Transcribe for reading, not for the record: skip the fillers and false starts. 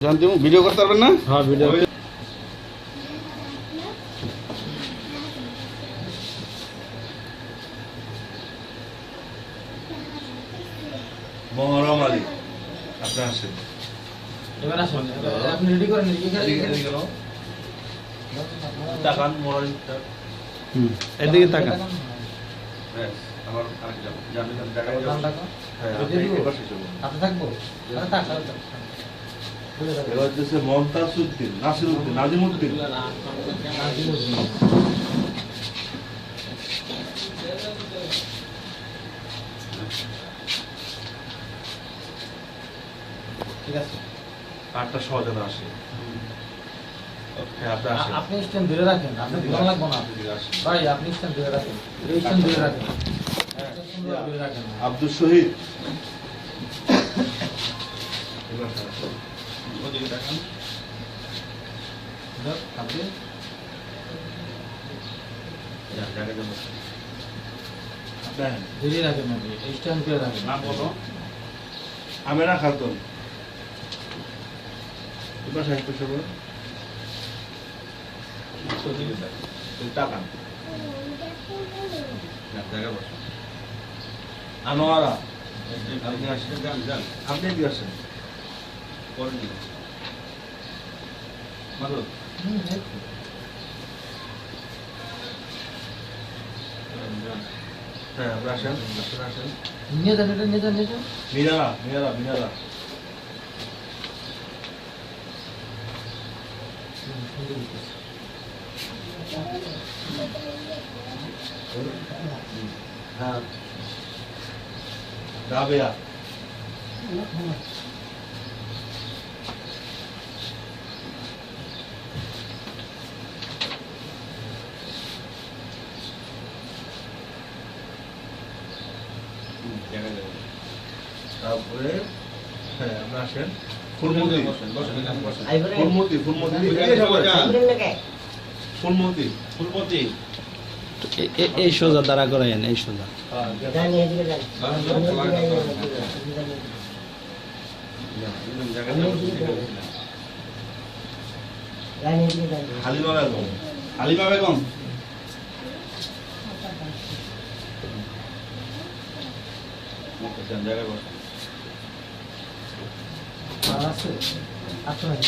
জানতে ভিডিও করতে পারবেন না? হ্যাঁ ভিডিও। মহরম আলী আপনি আসেন। এবার আসুন, আপনি রেডি করেন। তাকান মহরম। এদিকে তাকান। আমার আরেকজন জানেন জায়গা আপনি থাকবো। এবার হচ্ছে মমতাজ উদ্দিন, নাসির উদ্দিন, নাজিম উদ্দিন। ঠিক আছে, আটটা সহজে আসে। হ্যাঁ আপনি আসেন। আপনি স্ট্যান্ড ধরে রাখেন, আপনি ঘোরা লাগবো না ভাই, আপনি স্ট্যান্ড ধরে রাখেন, এই স্ট্যান্ড ধরে রাখেন, ধরে রাখেন। আব্দুল শহীদ আপনি ধরে রাখেন, আপনি এই স্ট্যান্ড করে রাখেন। না বলো আমেরা খাতুন এবার সাহিত্য সভা টাকা জায়গা বসে আনোয়ারা আপনি আসেন, যান আপনি কি আসেন পরে নিন মাদুর হ্যাঁ আপনি আসেন আসেন আসেন নিয়ে যান, এটা নিয়ে যান, নিয়ে যান। মিনারা মিনারা মিনারা হ্যাঁ রাবেয়া তারপরে হ্যাঁ আমরা আসেন ফুলমতি ফুলমতি ফুলমতি ফুলমতি ফুলমতি এই সোজা দাঁড়া করাইন, এই সোজা। হালিমা বেগম হালিমা বেগম। জায়গায় বসেন আর আছে, আছে ভাই।